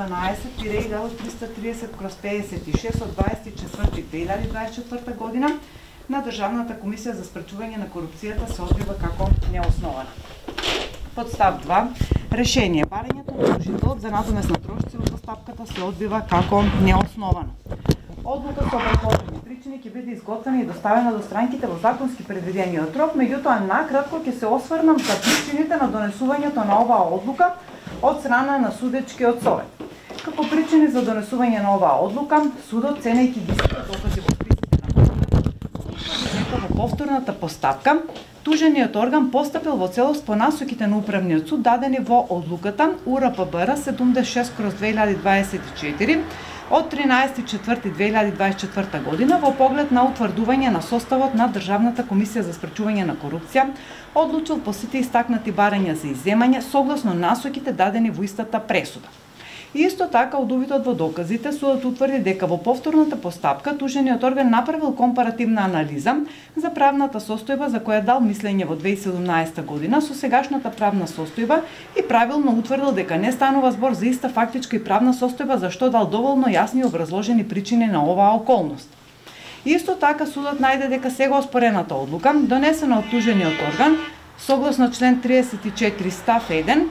1012-330/56 од 24.2024 година на Државната комисија за спречување на корупцијата се одбива како неоснована. Под став 2, решение барањето на тужителот за надомесна трошци во постапката се одбива како неосновано. Одлука со образложени причини ќе биде изготвена и доставена до странките во законски предвидениот рок, меѓутоа накратко ќе се осврнам за причините на донесувањето на оваа одлука од страна на судечкиот совет. Како причини за донесување на оваа одлука, судот, ценејќи ги сите докази во списите на одлуката, дека во повторната постапка тужениот орган постапил во целост по насоките на управниот суд дадени во одлуката УРПБР 76/2024 од 13.4.2024 година во поглед на утврдување на составот на Државната комисија за спречување на корупција, одлучил по сите истакнати барања за изземање согласно насоките дадени во истата пресуда. И исто така, од увидот во доказите, судот утврди дека во повторната постапка тужениот орган направил компаративна анализа за правната состојба за која дал мислење во 2017 година со сегашната правна состојба и правилно утврдил дека не станува збор за иста фактичка и правна состојба за што дал доволно јасни и образложени причини на оваа околност. Исто така, судот најде дека сега оспорената одлука, донесена од тужениот орган, согласно член 34 став 1,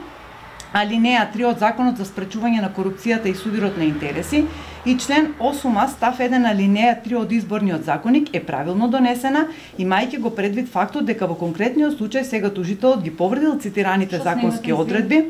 алинеја 3 од Законот за спречување на корупцијата и судирот на интереси и член 8а став 1 алинеја 3 од Изборниот законник е правилно донесена, имајќи го предвид фактот дека во конкретниот случај сега тужителот ги повредил цитираните законски одредби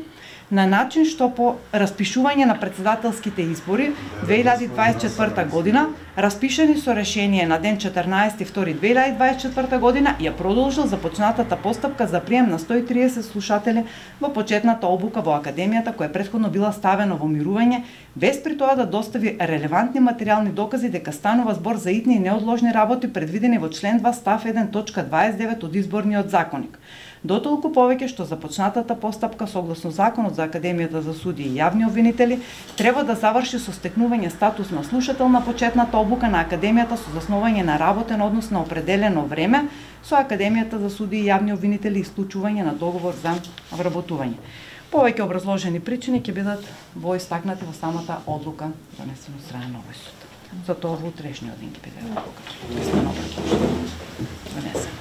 на начин што по распишување на председателските избори 2024 година, распишани со решение на ден 14.2.2024 година, ја продолжил започнатата постапка за прием на 130 слушатели во почетната обука во Академијата, која претходно била ставена во мирување, без при тоа да достави релевантни материјални докази дека станува збор за итни и неодложни работи предвидени во член 2 став 1 точка 29 од Изборниот законник. Дотолку повеќе што започнатата постапка согласно Законот за Академијата за суди и јавни обвинители треба да заврши со стекнување статус на слушател на почетната обука на Академијата со заснување на работен однос на определено време со Академијата за суди и јавни обвинители и исклучување на договор за вработување. Повеќе образложени причини ќе бидат во истакнати во самата одлука донесена од страна на овој суд. Затоа во утрешниот ден ќе биде донесена.